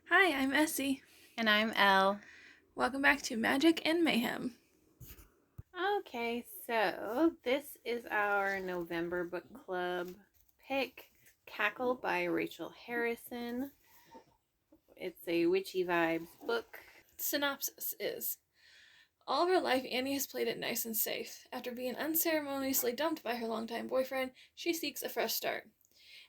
Hi, I'm Essie. And I'm Elle. Welcome back to Magic and Mayhem. Okay, so this is our November book club pick. Cackle by Rachel Harrison. It's a witchy vibes book. Synopsis is: all of her life, Annie has played it nice and safe. After being unceremoniously dumped by her longtime boyfriend, she seeks a fresh start.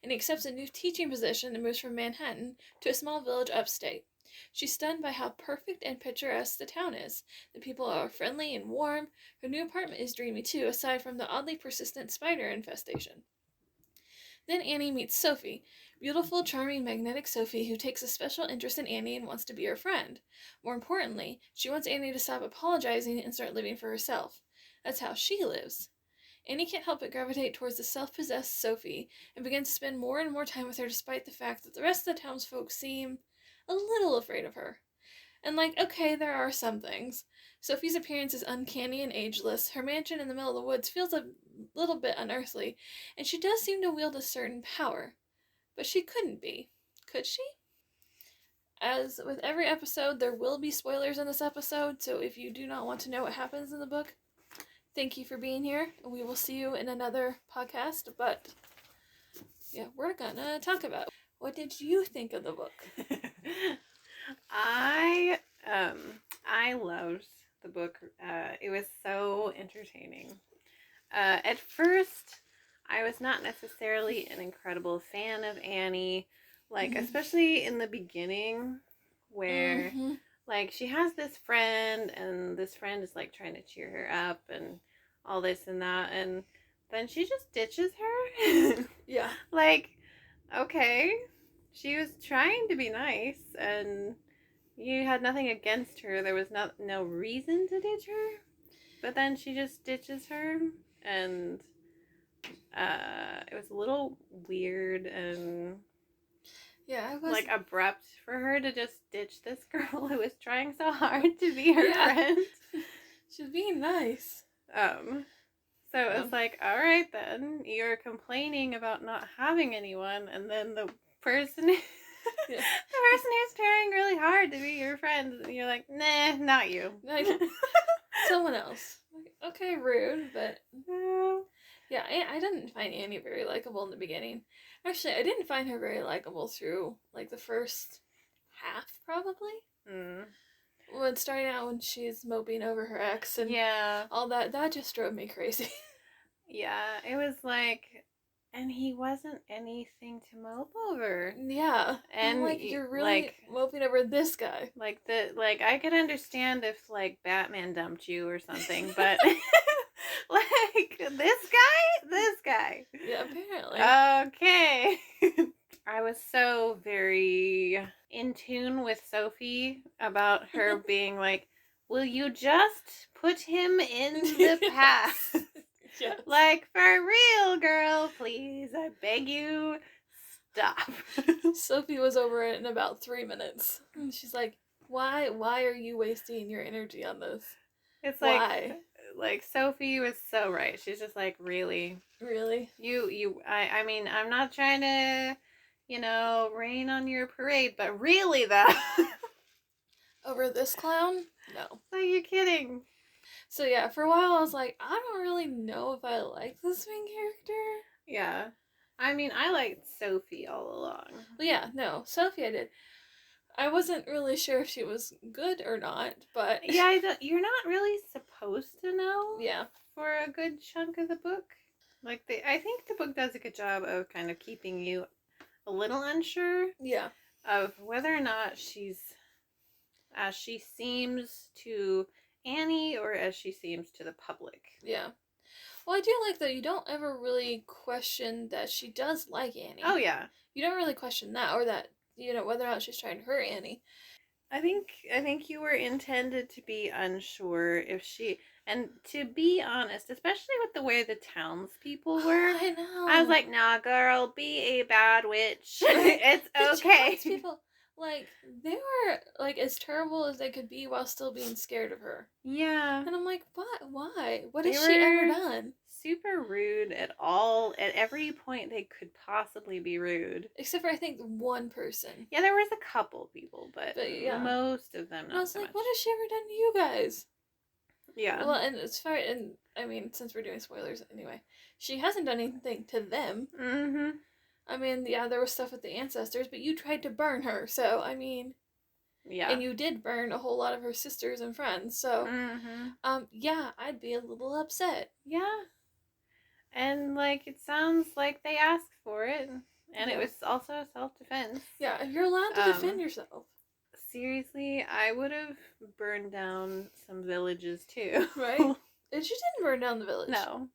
And accepts a new teaching position and moves from Manhattan to a small village upstate. She's stunned by how perfect and picturesque the town is. The people are friendly and warm. Her new apartment is dreamy too, aside from the oddly persistent spider infestation. Then Annie meets Sophie, beautiful, charming, magnetic Sophie, who takes a special interest in Annie and wants to be her friend. More importantly, she wants Annie to stop apologizing and start living for herself. That's how she lives. Annie can't help but gravitate towards the self-possessed Sophie and begins to spend more and more time with her despite the fact that the rest of the townsfolk seem a little afraid of her. And okay, there are some things. Sophie's appearance is uncanny and ageless. Her mansion in the middle of the woods feels a little bit unearthly, and she does seem to wield a certain power. But she couldn't be. Could she? As with every episode, there will be spoilers in this episode, so if you do not want to know what happens in the book, thank you for being here. We will see you in another podcast, but yeah, we're gonna talk about what did you think of the book? I loved the book. It was so entertaining. At first, I was not necessarily an incredible fan of Annie, especially in the beginning, where she has this friend, and this friend is trying to cheer her up and all this and that, and then she just ditches her. Yeah. Okay, she was trying to be nice, and you had nothing against her. There was no reason to ditch her, but then she just ditches her, and it was a little weird and it was abrupt for her to just ditch this girl who was trying so hard to be her friend. She's being nice. So it was all right then, you're complaining about not having anyone, and then the person the person who's trying really hard to be your friend, and you're like, nah, not you. Someone else. Okay, rude, but yeah, I didn't find Annie very likable in the beginning. Actually, I didn't find her very likable through the first half, probably. When starting out, when she's moping over her ex and all that just drove me crazy. Yeah, it was and he wasn't anything to mope over. Yeah, and you're really moping over this guy. I could understand if Batman dumped you or something, but this guy. Yeah, apparently. Okay. I was so very in tune with Sophie about her being will you just put him in the past? Yes. For real, girl, please, I beg you, stop. Sophie was over it in about 3 minutes. She's like, why are you wasting your energy on this? It's why? Sophie was so right. She's just really? Really? I mean, I'm not trying to, rain on your parade, but really though. Over this clown? No. You're kidding. So yeah, for a while I was like, I don't really know if I like this main character. Yeah. I mean, I liked Sophie all along. Well, yeah, no, Sophie I did. I wasn't really sure if she was good or not, but... Yeah, you're not really supposed to know. Yeah. For a good chunk of the book. I think the book does a good job of kind of keeping you a little unsure. Yeah. Of whether or not she's as she seems to Annie or as she seems to the public. Yeah. Well, I do like that you don't ever really question that she does like Annie. Oh, yeah. You don't really question that, or that, whether or not she's trying to hurt Annie. I think you were intended to be unsure if she... And to be honest, especially with the way the townspeople were, I know. I was like, nah, girl, be a bad witch. It's okay. The townspeople, they were, as terrible as they could be while still being scared of her. Yeah. And I'm like, what? Why? What has she ever done? super rude at every point they could possibly be rude. Except for, I think, one person. Yeah, there was a couple people, but yeah. most of them And I not was so like, much. what has she ever done to you guys? Yeah. Well, and it's far, and I mean, since we're doing spoilers anyway, she hasn't done anything to them. Mm-hmm. I mean, yeah, there was stuff with the ancestors, but you tried to burn her, so, I mean... Yeah. And you did burn a whole lot of her sisters and friends, so... yeah, I'd be a little upset. Yeah. And, like, it sounds like they asked for it, and it was also self-defense. Yeah, you're allowed to defend yourself. Seriously, I would have burned down some villages, too. Right? And she didn't burn down the village. No.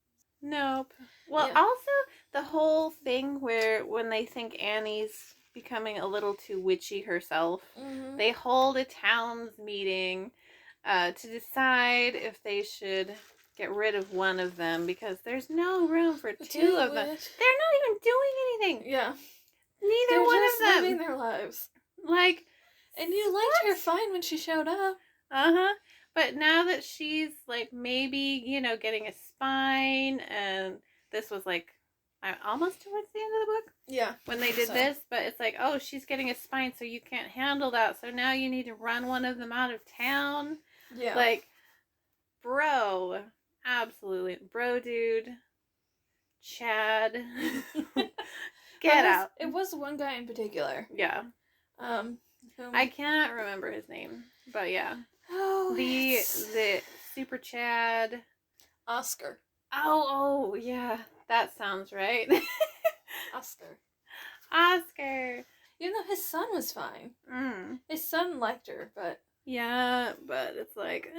Nope. Well, also, the whole thing where when they think Annie's becoming a little too witchy herself, they hold a town's meeting to decide if they should get rid of one of them because there's no room for two of them. They're not even doing anything. Yeah. Neither one of them. Living their lives. Like, and you liked her fine when she showed up. Uh-huh. But now that she's, like, maybe, you know, getting a spine, and this was, like, almost towards the end of the book? Yeah. When they did this, but it's like, oh, she's getting a spine, so you can't handle that, so now you need to run one of them out of town. Yeah. Like, bro. Absolutely. Bro, dude. Chad. Get out. It was one guy in particular. Yeah. I cannot remember his name, but yeah. Oh, the Super Chad. Oscar. Oh, yeah. That sounds right. Oscar. Even though his son was fine. His son liked her, but... Yeah, but it's like,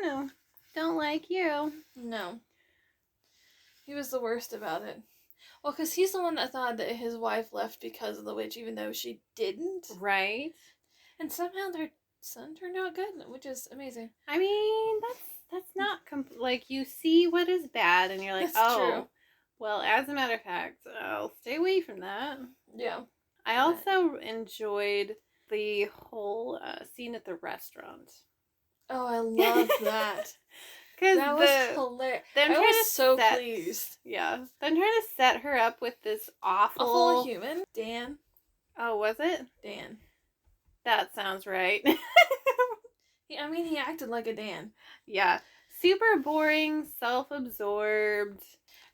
no. Don't like you. No. He was the worst about it. Well, because he's the one that thought that his wife left because of the witch, even though she didn't. Right. And somehow their son turned out good, which is amazing. I mean, that's not... like, you see what is bad, and you're like, that's true. Well, as a matter of fact, I'll stay away from that. Yeah. I also enjoyed the whole scene at the restaurant. Oh, I love that. That was hilarious. I was so pleased. Yeah. Them trying to set her up with this awful human. Dan. Oh, was it? Dan. That sounds right. He acted like a Dan. Yeah. Super boring, self-absorbed.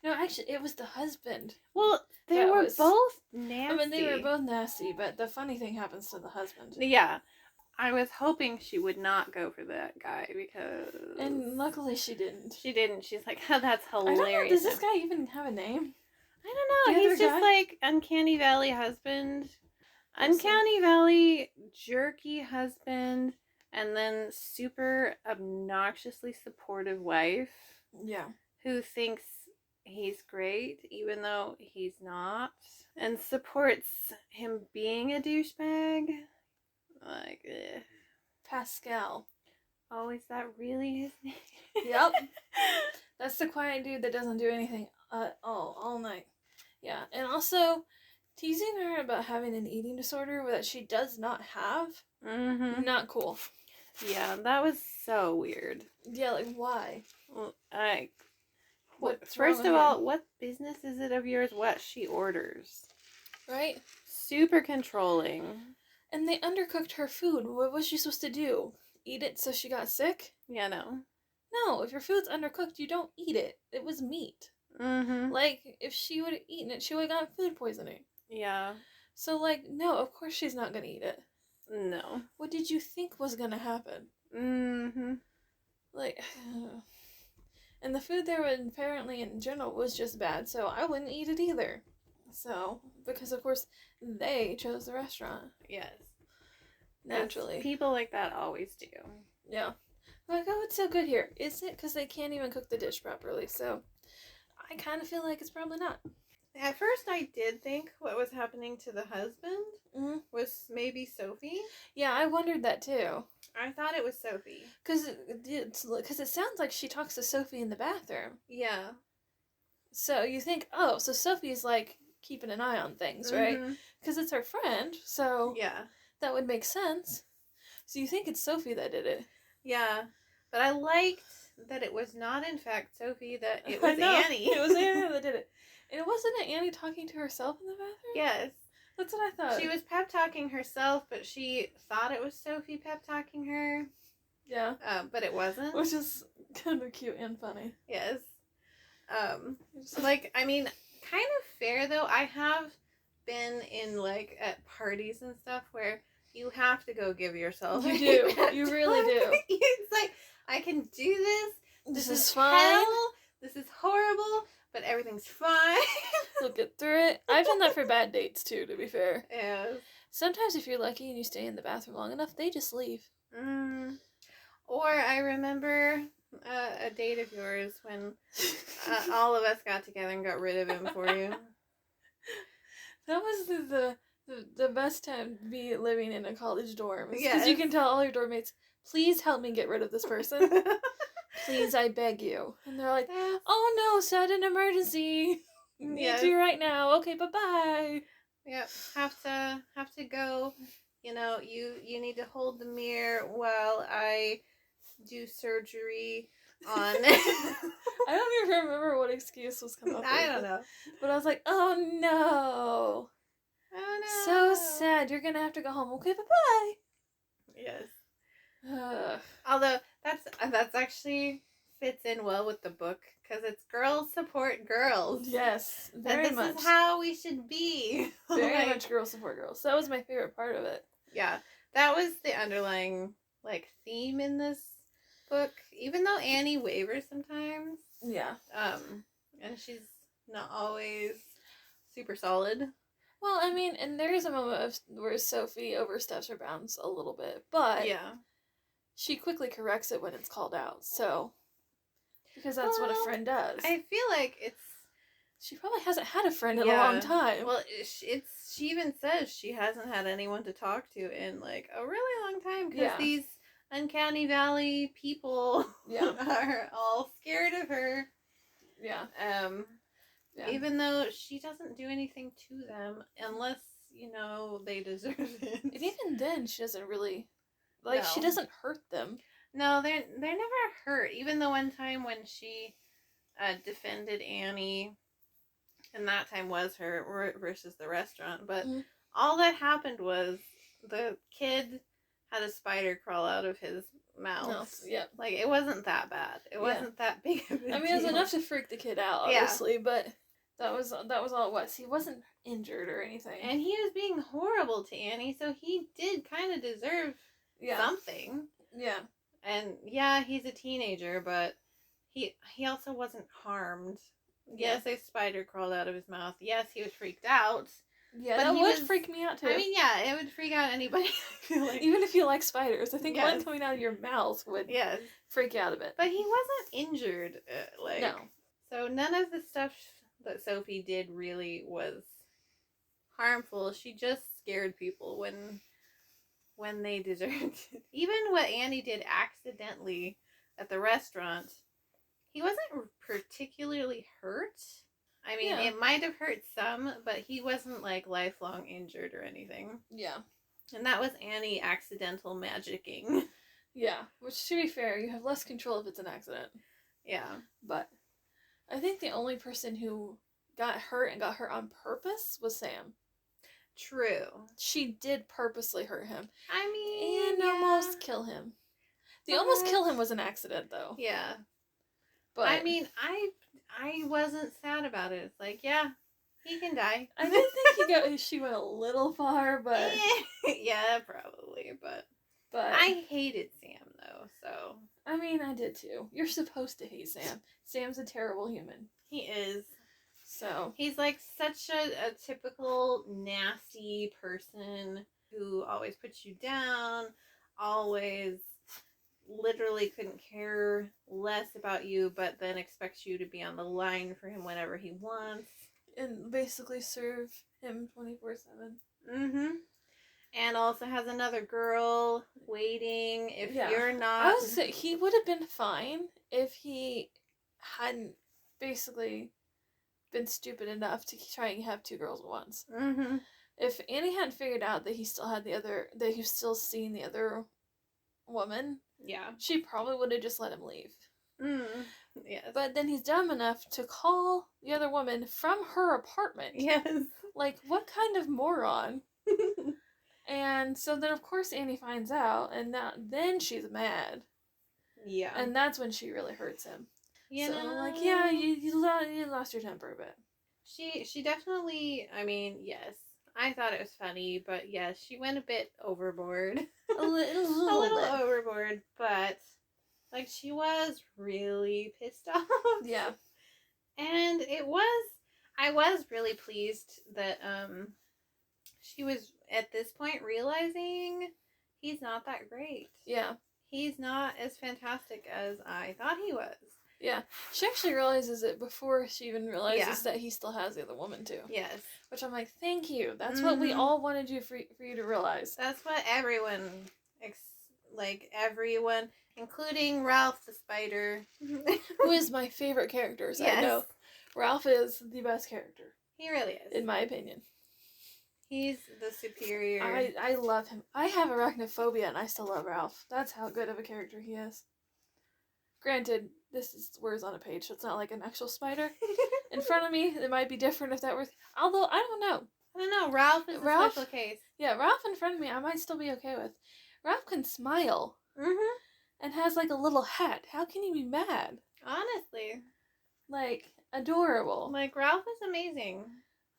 No, actually, it was the husband. Well, they were both nasty. I mean, they were both nasty, but the funny thing happens to the husband. Yeah. I was hoping she would not go for that guy because... And luckily she didn't. She didn't. She's like, oh, that's hilarious. I don't know, does this guy even have a name? I don't know. He's just like Uncanny Valley husband. Uncanny Valley jerky husband. And then super obnoxiously supportive wife. Yeah. Who thinks he's great even though he's not. And supports him being a douchebag. Like, Pascal. Oh, is that really his name? Yep. That's the quiet dude that doesn't do anything all night. Yeah, and also teasing her about having an eating disorder that she does not have. Not cool. Yeah, that was so weird. Yeah, like why? Well, first of all, what business is it of yours what she orders? Right? Super controlling. And they undercooked her food. What was she supposed to do? Eat it so she got sick? Yeah, no. No, if your food's undercooked, you don't eat it. It was meat. Like, if she would have eaten it, she would have gotten food poisoning. Yeah. So, like, no, of course she's not going to eat it. No. What did you think was going to happen? Like, and the food there apparently in general was just bad, so I wouldn't eat it either. So, because of course, they chose the restaurant. Yes. Naturally. People like that always do. Yeah. Like, oh, it's so good here. Is it? Because they can't even cook the dish properly, so I kind of feel like it's probably not. At first, I did think what was happening to the husband was maybe Sophie. Yeah, I wondered that too. I thought it was Sophie. Because it sounds like she talks to Sophie in the bathroom. Yeah. So you think, oh, so Sophie's like keeping an eye on things, right? Because it's her friend, so yeah, that would make sense. So you think it's Sophie that did it. Yeah. But I liked that it was not, in fact, Sophie, that it I was know. Annie. It was Annie that did it. And wasn't it Annie talking to herself in the bathroom? Yes. That's what I thought. She was pep talking herself, but she thought it was Sophie pep talking her. Yeah. But it wasn't. Which is kind of cute and funny. Yes. Like, I mean, kind of fair though. I have been in, like, at parties and stuff where you have to go give yourself. You do. You really do. It's like, I can do this. This is fine. Hell. This is horrible, but everything's fine. We'll get through it. I've done that for bad dates too, to be fair. Yes. Sometimes if you're lucky and you stay in the bathroom long enough, they just leave. Or I remember a date of yours when all of us got together and got rid of him for you. That was the best time to be living in a college dorm. Because Yes. you can tell all your dorm mates, please help me get rid of this person. Please, I beg you. And they're like, Yes. oh no, sudden emergency. Need Yes. to right now. Okay, bye-bye. Yep. Have to go. You know, you need to hold the mirror while I do surgery on. I don't even remember what excuse was coming up with. I don't know. But I was like, oh no. Oh no. So sad. You're gonna have to go home. Okay, bye-bye. Yes. Ugh. Although that's actually fits in well with the book because it's girls support girls. Yes, And very this much. is how we should be. Very Like, much girls support girls. That was my favorite part of it. Yeah, that was the underlying like theme in this book. Even though Annie wavers sometimes, Yeah. and she's not always super solid. Well, I mean, and there is a moment where Sophie oversteps her bounds a little bit, but Yeah. she quickly corrects it when it's called out. So, because that's what a friend does. I feel like it's. She probably hasn't had a friend in a long time. Well, she even says she hasn't had anyone to talk to in like a really long time because these Uncanny Valley people are all scared of her. Yeah. Even though she doesn't do anything to them unless, you know, they deserve it. And even then, she doesn't really, like, she No. doesn't hurt them. No, they're never hurt. Even the one time when she defended Annie, and that time was her versus the restaurant, but all that happened was the kid had a spider crawl out of his mouth. Yeah. Like, it wasn't that bad. It wasn't that big of a deal. I mean, it was enough to freak the kid out, obviously, but that was all it was. He wasn't injured or anything. And he was being horrible to Annie, so he did kind of deserve something. Yeah. And yeah, he's a teenager, but he also wasn't harmed. Yes, a spider crawled out of his mouth. Yes, he was freaked out. Yeah, but that would freak me out too. I mean, yeah, it would freak out anybody. I feel like. Even if you like spiders, I think one coming out of your mouth would freak you out a bit. But he wasn't injured. No. So none of the stuff that Sophie did really was harmful. She just scared people when they deserved it. Even what Annie did accidentally at the restaurant, he wasn't particularly hurt. I mean, it might have hurt some, but he wasn't, like, lifelong injured or anything. Yeah. And that was Annie accidental magicking. Yeah, which, to be fair, you have less control if it's an accident. Yeah. But I think the only person who got hurt and got hurt on purpose was Sam. True. She did purposely hurt him. I mean, and almost kill him. The almost kill him was an accident, though. Yeah. But I mean, I wasn't sad about it. It's like, yeah, he can die. I did think she went a little far, but yeah, probably. But I hated Sam though. So I mean, I did too. You're supposed to hate Sam. Sam's a terrible human. He is. So he's like such a typical nasty person who always puts you down, always literally couldn't care less about you, but then expects you to be on the line for him whenever he wants. And basically serve him 24/7. Mm-hmm. And also has another girl waiting if you're not. I was say he would have been fine if he hadn't basically been stupid enough to try and have two girls at once. Mm-hmm. If Annie hadn't figured out that he still had that he was still seeing the other woman, yeah, she probably would have just let him leave. Yes. But then he's dumb enough to call the other woman from her apartment. Yes. Like, what kind of moron? And so then, of course, Annie finds out, and then she's mad. Yeah. And that's when she really hurts him. You know, like, yeah, you lost your temper a bit. She definitely, I mean, yes. I thought it was funny, but yes, she went a bit overboard. A little A little bit. overboard, but like she was really pissed off. Yeah. And I was really pleased that she was at this point realizing he's not that great. Yeah. He's not as fantastic as I thought he was. Yeah. She actually realizes it before she even realizes that he still has the other woman, too. Yes. Which I'm like, thank you. That's what we all wanted you for you to realize. That's what everyone, everyone, including Ralph the Spider. Who is my favorite character, so I know. Ralph is the best character. He really is. In my opinion. He's the superior. I love him. I have arachnophobia and I still love Ralph. That's how good of a character he is. Granted, this is words on a page, so it's not like an actual spider. In front of me, it might be different if that were... Although, I don't know. I don't know. Ralph is a special case. Yeah, Ralph in front of me, I might still be okay with. Ralph can smile. Mm-hmm. And has, like, a little hat. How can he be mad? Honestly. Like, adorable. Like, Ralph is amazing.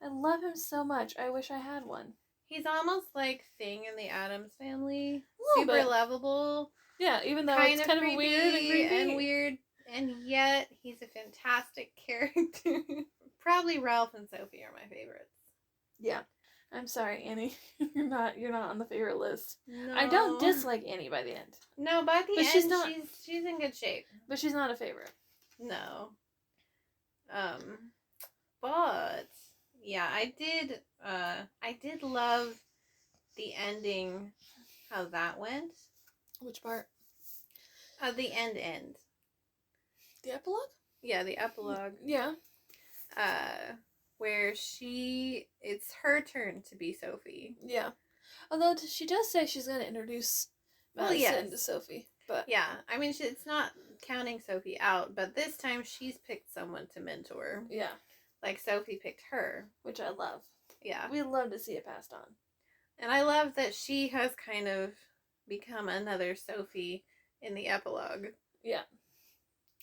I love him so much. I wish I had one. He's almost like Thing in the Addams Family. Super bit. Lovable. Yeah, even though it's kind of weird and creepy. And yet he's a fantastic character. Probably Ralph and Sophie are my favorites. Yeah. I'm sorry, Annie. You're not on the favorite list. No. I don't dislike Annie by the end. No, by the end she's in good shape. But she's not a favorite. No. But yeah, I did love the ending, how that went. Which part? The end. The epilogue? Yeah, the epilogue. Yeah. Where it's her turn to be Sophie. Yeah. Although she does say she's going to introduce Madison to Sophie. But yeah, I mean, it's not counting Sophie out, but this time she's picked someone to mentor. Yeah. Like Sophie picked her. Which I love. Yeah. We love to see it passed on. And I love that she has kind of become another Sophie in the epilogue. Yeah.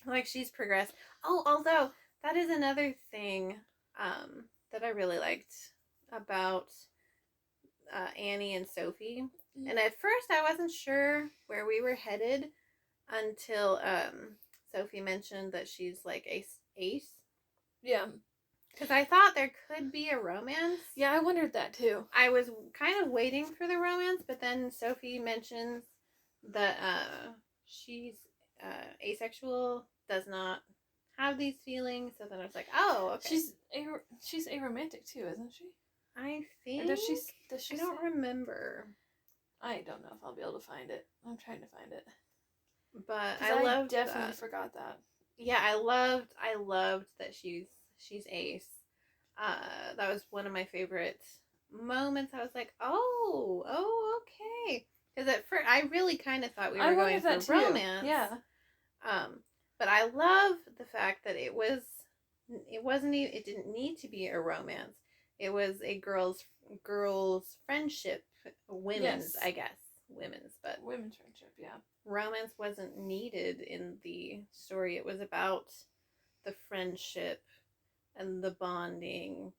Like, she's progressed. Oh, although, that is another thing that I really liked about Annie and Sophie. Mm-hmm. And at first, I wasn't sure where we were headed until Sophie mentioned that she's like ace. Yeah. Because I thought there could be a romance. Yeah, I wondered that too. I was kind of waiting for the romance, but then Sophie mentions that she's asexual, does not have these feelings. So then I was like, oh, okay. She's aromantic too, isn't she? I think. Or does she? I don't remember. I don't know if I'll be able to find it. I'm trying to find it. But I definitely forgot that. Yeah, I loved that she's ace. That was one of my favorite moments. I was like, oh, okay. Because at first, I really kind of thought we were going for romance. Yeah. But I love the fact that it didn't need to be a romance. It was a girls' friendship, women's, I guess. Women's friendship, yeah. Romance wasn't needed in the story. It was about the friendship and the bonding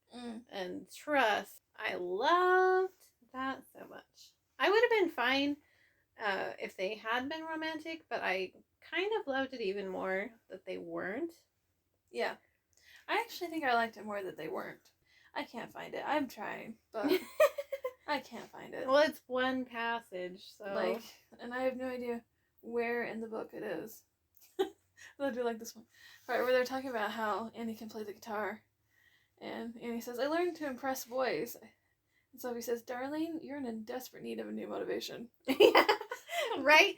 and trust. I loved that so much. I would have been fine if they had been romantic, but I kind of loved it even more that they weren't. Yeah. I actually think I liked it more that they weren't. I can't find it. I'm trying, but I can't find it. Well, it's one passage, so... and I have no idea where in the book it is. I do like this one. Right, where they're talking about how Annie can play the guitar. And Annie says, I learned to impress boys. And Sophie says, darling, you're in desperate need of a new motivation. Yeah, right?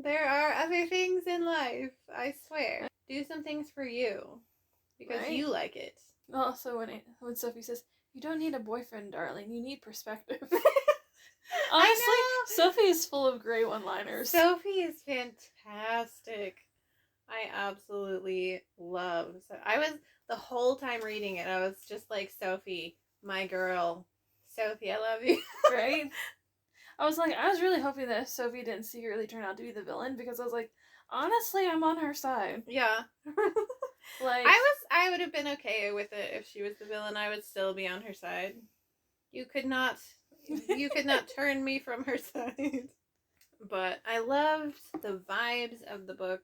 There are other things in life, I swear. Do some things for you. Because you like it. Also, when Sophie says, you don't need a boyfriend, darling. You need perspective. Honestly, Sophie is full of great one-liners. Sophie is fantastic. I absolutely love. So I was the whole time reading it. I was just like, Sophie, my girl, Sophie, I love you. Right? I was really hoping that Sophie didn't secretly turn out to be the villain, because I was like, honestly, I'm on her side. Yeah. Like, I would have been okay with it if she was the villain. I would still be on her side. You could not turn me from her side. But I loved the vibes of the book.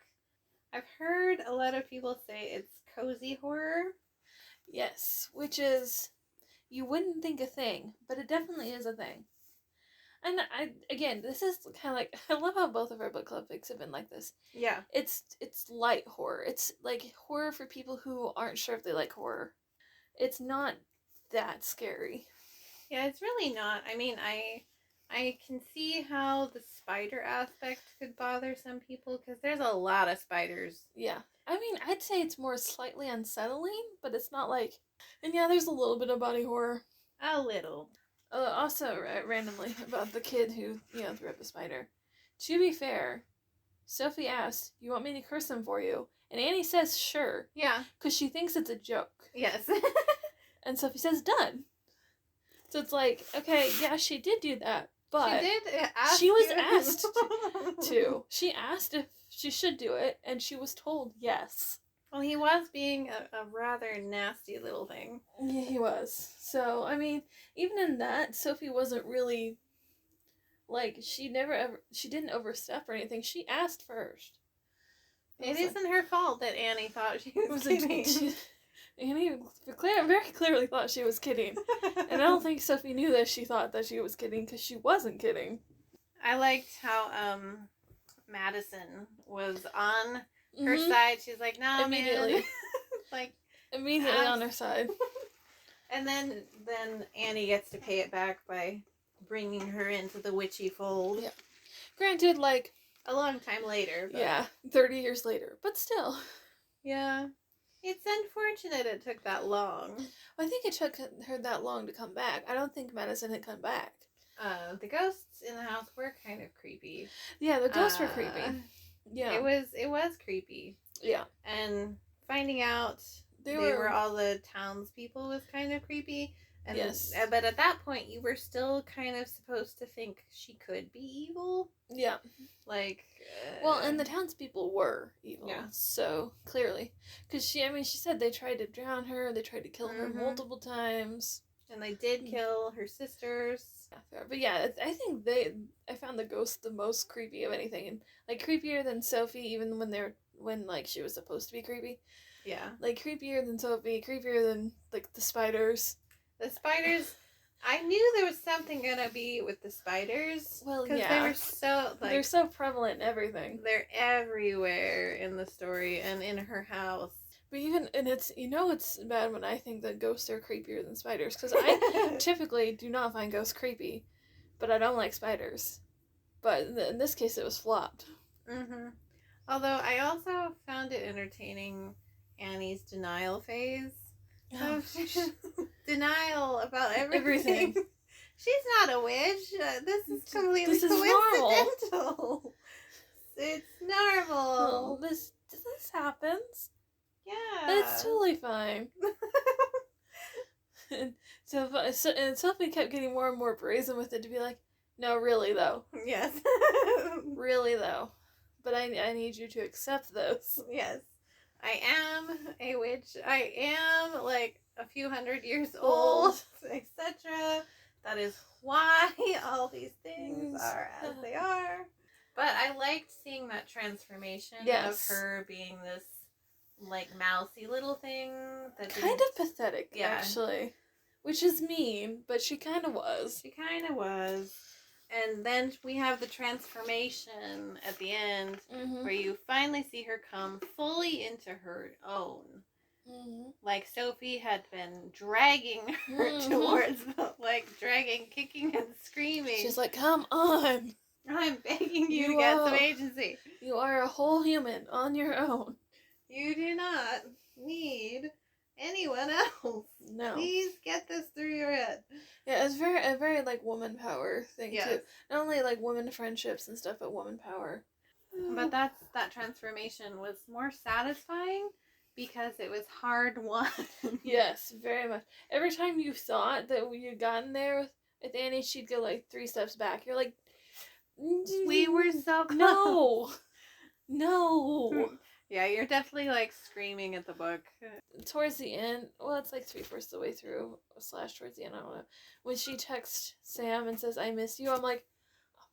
I've heard a lot of people say it's cozy horror. yes, which is, you wouldn't think a thing, but it definitely is a thing. And this is kind of like, I love how both of our book club picks have been like this. Yeah. It's light horror. It's like horror for people who aren't sure if they like horror. It's not that scary. Yeah, it's really not. I mean, I can see how the spider aspect could bother some people, because there's a lot of spiders. Yeah. I mean, I'd say it's more slightly unsettling, but it's not like... And yeah, there's a little bit of body horror. A little. Also, randomly, about the kid who, threw up the spider. To be fair, Sophie asked, "You want me to curse him for you?" And Annie says, "Sure." Yeah. Because she thinks it's a joke. Yes. And Sophie says, "Done." So it's like, okay, yeah, she did do that, but she did ask she was you. asked to. She asked if she should do it, and she was told yes. Well, he was being a rather nasty little thing. Yeah, he was. So, I mean, even in that, Sophie wasn't really, like, she didn't overstep or anything. She asked first. It isn't her fault that Annie thought she was kidding. Annie very clearly thought she was kidding. And I don't think Sophie knew that she thought that she was kidding, because she wasn't kidding. I liked how Madison was on her side. She's like, "No, immediately. Man." Like, immediately on her side. And then Annie gets to pay it back by bringing her into the witchy fold. Yeah. Granted, like, a long time later. But... Yeah, 30 years later. But still. Yeah. It's unfortunate it took that long. I think it took her that long to come back. I don't think Madison had come back. The ghosts in the house were kind of creepy. Yeah, the ghosts were creepy. Yeah. It was creepy. Yeah. And finding out they were all the townspeople was kind of creepy. And yes. But at that point, you were still kind of supposed to think she could be evil. Yeah. Like... well, and the townspeople were evil. Yeah. So, clearly. Because she said they tried to drown her, they tried to kill her multiple times. And they did kill her sisters. Yeah, but yeah, I think I found the ghost the most creepy of anything. And, like, creepier than Sophie, even when she was supposed to be creepy. Yeah. Like, creepier than Sophie, creepier than, like, the spiders. The spiders, I knew there was something gonna be with the spiders. Well, yeah. Because they were so, like... they're so prevalent in everything. They're everywhere in the story and in her house. But it's bad when I think that ghosts are creepier than spiders. Because I typically do not find ghosts creepy. But I don't like spiders. But in this case, it was flopped. Mm-hmm. Although, I also found it entertaining Annie's denial phase. Denial about everything. She's not a witch. This is completely coincidental. Normal. It's normal. Well, this happens. Yeah. It's totally fine. and Sophie kept getting more and more brazen with it, to be like, "No, really though." Yes. Really though. But I need you to accept this. Yes. I am a witch. I am, like, a few hundred years old, etc. That is why all these things are as they are. But I liked seeing that transformation of her being this, like, mousy little thing. Kind of pathetic, actually. Which is mean, but she kind of was. She kind of was. And then we have the transformation at the end, where you finally see her come fully into her own. Mm-hmm. Like Sophie had been dragging her towards, kicking and screaming. She's like, "Come on. I'm begging you to get some agency. You are a whole human on your own. You do not need anyone else. No. Please get this through your head." Yeah, it's very like woman power thing too. Not only like women friendships and stuff, but woman power. But that transformation was more satisfying because it was hard won. Yes, very much. Every time you thought that you'd gotten there with Annie, she'd go like 3 steps back. You're like, We were so close. no, no. Yeah, you're definitely like screaming at the book. Towards the end, well, it's like 3/4 the way through / towards the end. I don't know. When she texts Sam and says, "I miss you," I'm like,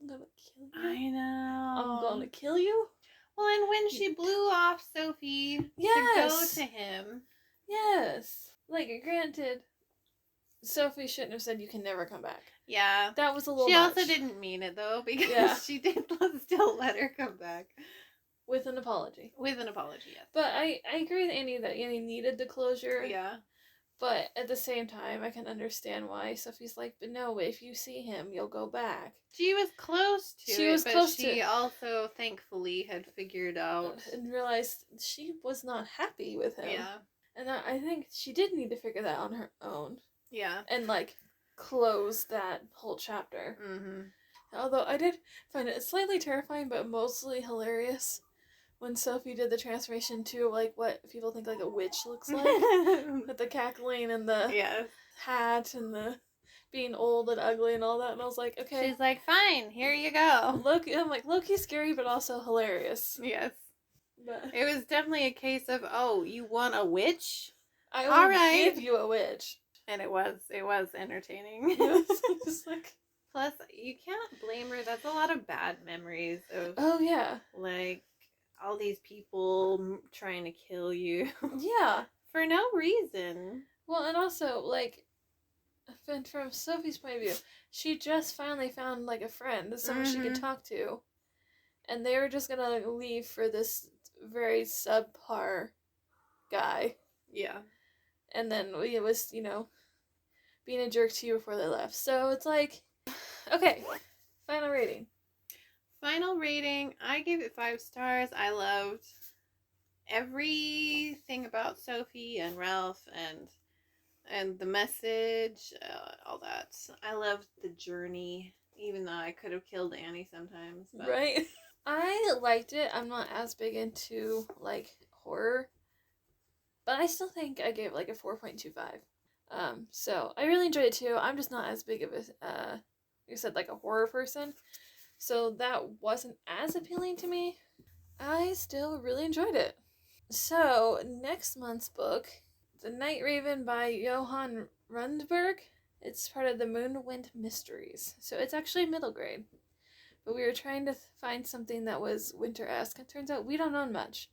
I'm gonna kill you. I know. I'm gonna kill you. Well, and when she blew off Sophie to go to him. Yes. Like, granted, Sophie shouldn't have said you can never come back. Yeah. That was a little She much. also didn't mean it, though, because she did still let her come back. With an apology. With an apology, yes. But I agree with Annie that Annie needed the closure. Yeah. But at the same time, I can understand why Sophie's like, but no, if you see him, you'll go back. She was close to she it, was but close she to it. also thankfully had figured out. And realized she was not happy with him. Yeah. And I think she did need to figure that on her own. Yeah. And, like, close that whole chapter. Mm-hmm. Although I did find it slightly terrifying, but mostly hilarious when Sophie did the transformation to, like, what people think, like, a witch looks like. With the cackling and the hat and the being old and ugly and all that. And I was like, okay. She's like, fine, here you go. Look, I'm like, Loki's scary, but also hilarious. Yes. But it was definitely a case of, oh, you want a witch? I will give you a witch. And it was entertaining. Just like, plus, you can't blame her. That's a lot of bad memories of. Oh yeah. Like all these people trying to kill you. Yeah. For no reason. Well, and also like, from Sophie's point of view, she just finally found like a friend, someone she could talk to, and they were just gonna leave for this very subpar guy. Yeah. And then it was, being a jerk to you before they left. So it's like, okay, final rating. Final rating, I gave it 5 stars. I loved everything about Sophie and Ralph and the message, all that. I loved the journey, even though I could have killed Annie sometimes. But. Right? I liked it. I'm not as big into, like, horror. But I still think I gave, like, a 4.25. So I really enjoyed it, too. I'm just not as big of a, like I said, like, a horror person. So that wasn't as appealing to me. I still really enjoyed it. So, next month's book, The Night Raven by Johann Rundberg. It's part of the Moonwind Mysteries. So it's actually middle grade. But we were trying to find something that was winter-esque. It turns out we don't own much.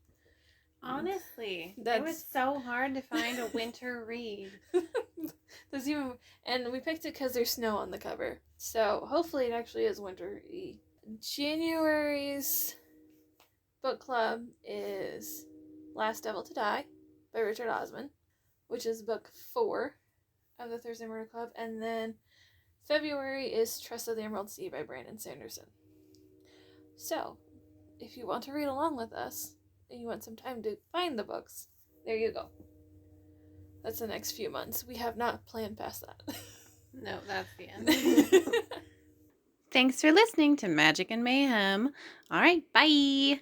Honestly, it was so hard to find a winter read. And we picked it because there's snow on the cover. So hopefully it actually is winter-y. January's book club is Last Devil to Die by Richard Osman, which is book 4 of the Thursday Murder Club. And then February is Tress of the Emerald Sea by Brandon Sanderson. So, if you want to read along with us, and you want some time to find the books, there you go. That's the next few months. We have not planned past that. No, that's the end. Thanks for listening to Magic and Mayhem. All right, bye.